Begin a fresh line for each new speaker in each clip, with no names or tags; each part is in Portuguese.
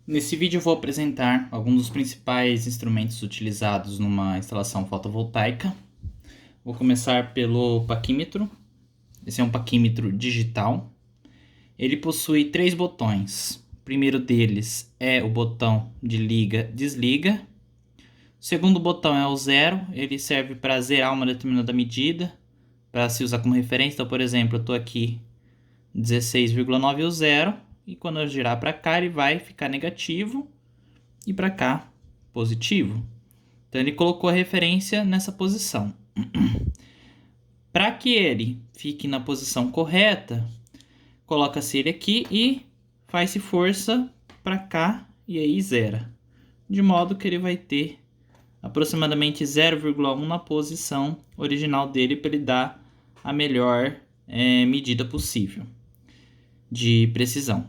Nesse vídeo eu vou apresentar alguns dos principais instrumentos utilizados numa instalação fotovoltaica. Vou começar pelo paquímetro. Esse é um paquímetro digital. Ele possui 3 botões. O primeiro deles é o botão de liga-desliga. O segundo botão é o 0. Ele serve para zerar uma determinada medida, para se usar como referência. Então, por exemplo, eu estou aqui 16,9 o 0. E quando eu girar para cá, ele vai ficar negativo e para cá, positivo. Então, ele colocou a referência nessa posição. Para que ele fique na posição correta, coloca-se ele aqui e faz-se força para cá e aí zera. De modo que ele vai ter aproximadamente 0,1 na posição original dele para ele dar a melhor medida possível de precisão.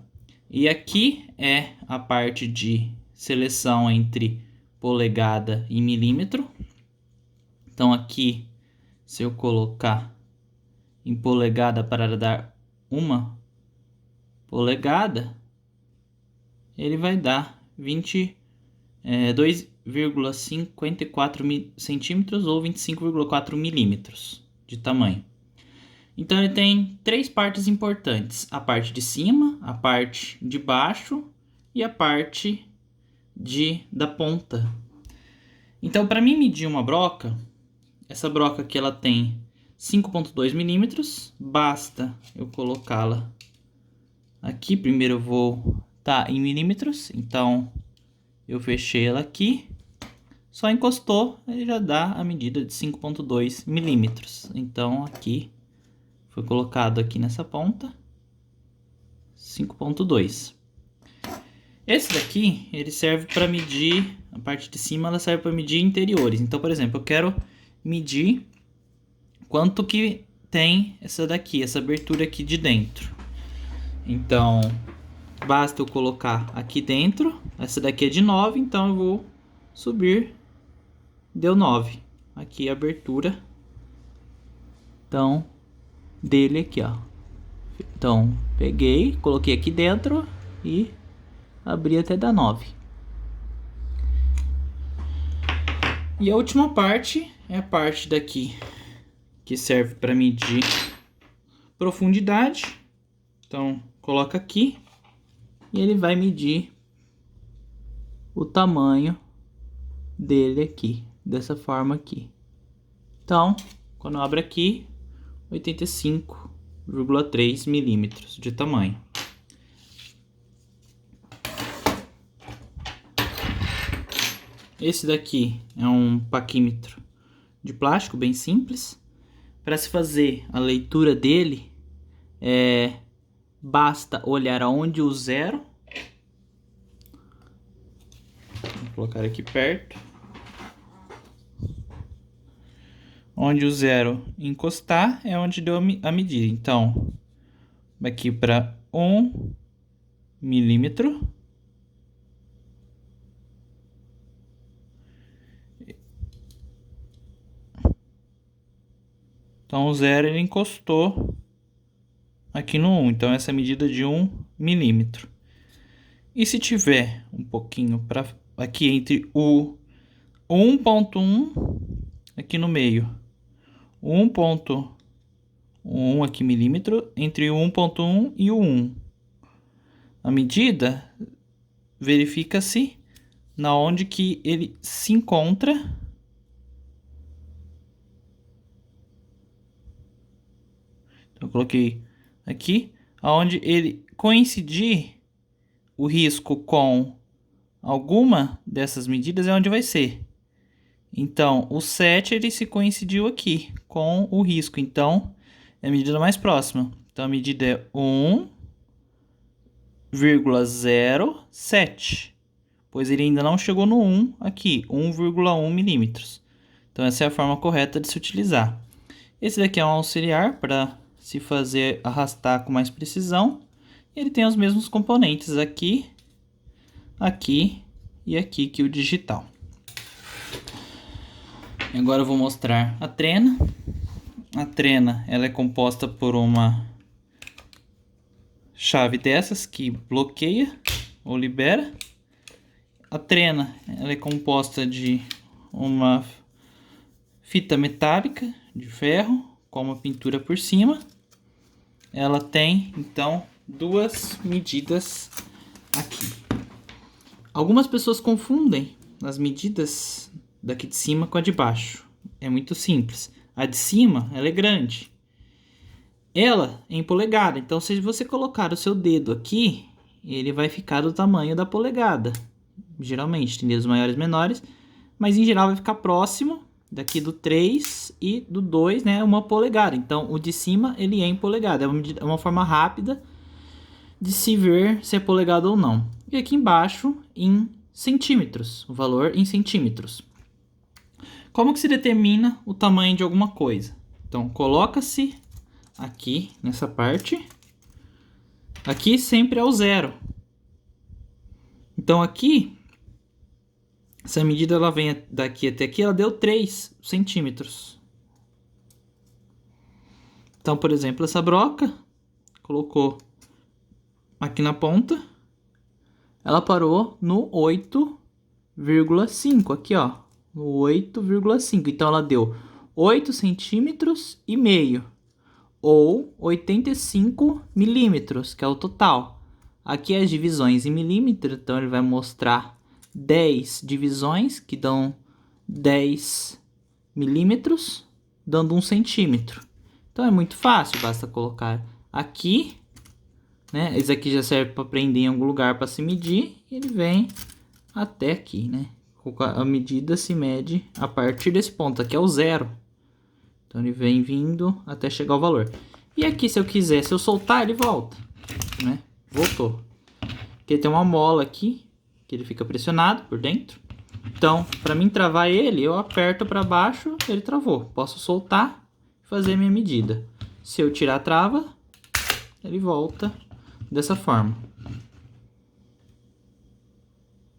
E aqui é a parte de seleção entre polegada e milímetro. Então aqui, se eu colocar em polegada para dar 1 polegada, ele vai dar 2,54 centímetros ou 25,4 milímetros de tamanho. Então ele tem 3 partes importantes: a parte de cima, a parte de baixo e a parte da ponta. Então, para mim medir uma broca, essa broca aqui ela tem 5,2 milímetros, basta eu colocá-la aqui. Primeiro eu vou em milímetros, então eu fechei ela aqui, só encostou, ele já dá a medida de 5,2 milímetros. Então aqui foi colocado aqui nessa ponta 5,2. Esse daqui, ele serve para medir, a parte de cima ela serve para medir interiores. Então, por exemplo, eu quero medir quanto que tem essa daqui, essa abertura aqui de dentro. Então, basta eu colocar aqui dentro, essa daqui é de 9, então eu vou subir, deu 9. Aqui a abertura, então, dele aqui, ó. Então, peguei, coloquei aqui dentro e abri até dar 9. E a última parte é a parte daqui que serve para medir profundidade. Então, coloca aqui e ele vai medir o tamanho dele aqui, dessa forma aqui. Então, quando eu abro aqui, 85,3 milímetros de tamanho. Esse daqui é um paquímetro de plástico bem simples. Para se fazer a leitura dele, basta olhar aonde o 0. Vou colocar aqui perto. Onde o 0 encostar é onde deu a medida. Então, aqui para 1 milímetro. Então, o 0 ele encostou aqui no 1. Então, essa é a medida de 1 milímetro. E se tiver um pouquinho para aqui entre o 1,1 aqui no meio, 1,1 aqui milímetro, entre o 1,1 e o 1. A medida verifica-se na onde que ele se encontra. Então, eu coloquei aqui, aonde ele coincidir o risco com alguma dessas medidas é onde vai ser. Então, o 7 ele se coincidiu aqui com o risco, então é a medida mais próxima. Então, a medida é 1,07, pois ele ainda não chegou no 1 aqui, 1,1 milímetros. Então, essa é a forma correta de se utilizar. Esse daqui é um auxiliar para se fazer arrastar com mais precisão. Ele tem os mesmos componentes aqui, aqui e aqui que o digital. Agora eu vou mostrar a trena. A trena ela é composta por uma chave dessas que bloqueia ou libera. A trena, ela é composta de uma fita metálica de ferro com uma pintura por cima. Ela tem, então, duas medidas aqui. Algumas pessoas confundem as medidas daqui de cima com a de baixo. É muito simples. A de cima, ela é grande. Ela é em polegada. Então, se você colocar o seu dedo aqui, ele vai ficar do tamanho da polegada. Geralmente, tem dedos maiores e menores. Mas, em geral, vai ficar próximo daqui do 3 e do 2, né? Uma polegada. Então, o de cima, ele é em polegada. É uma forma rápida de se ver se é polegada ou não. E aqui embaixo, em centímetros. O valor em centímetros. Como que se determina o tamanho de alguma coisa? Então, coloca-se aqui nessa parte. Aqui sempre é o 0. Então, aqui, essa medida ela vem daqui até aqui, ela deu 3 centímetros. Então, por exemplo, essa broca colocou aqui na ponta, ela parou no 8,5, aqui ó, no 8,5. Então ela deu 8 centímetros e meio, ou 85 milímetros, que é o total. Aqui as divisões em milímetro, então ele vai mostrar 10 divisões, que dão 10 milímetros, dando 1 centímetro. Então é muito fácil, basta colocar aqui, né? Esse aqui já serve para prender em algum lugar para se medir. E ele vem até aqui, né? A medida se mede a partir desse ponto. Aqui é o 0. Então ele vem vindo até chegar ao valor. E aqui, se eu quiser, se eu soltar, ele volta, né? Voltou. Porque tem uma mola aqui, que ele fica pressionado por dentro. Então, para mim travar ele, eu aperto para baixo, ele travou. Posso soltar e fazer a minha medida. Se eu tirar a trava, ele volta dessa forma.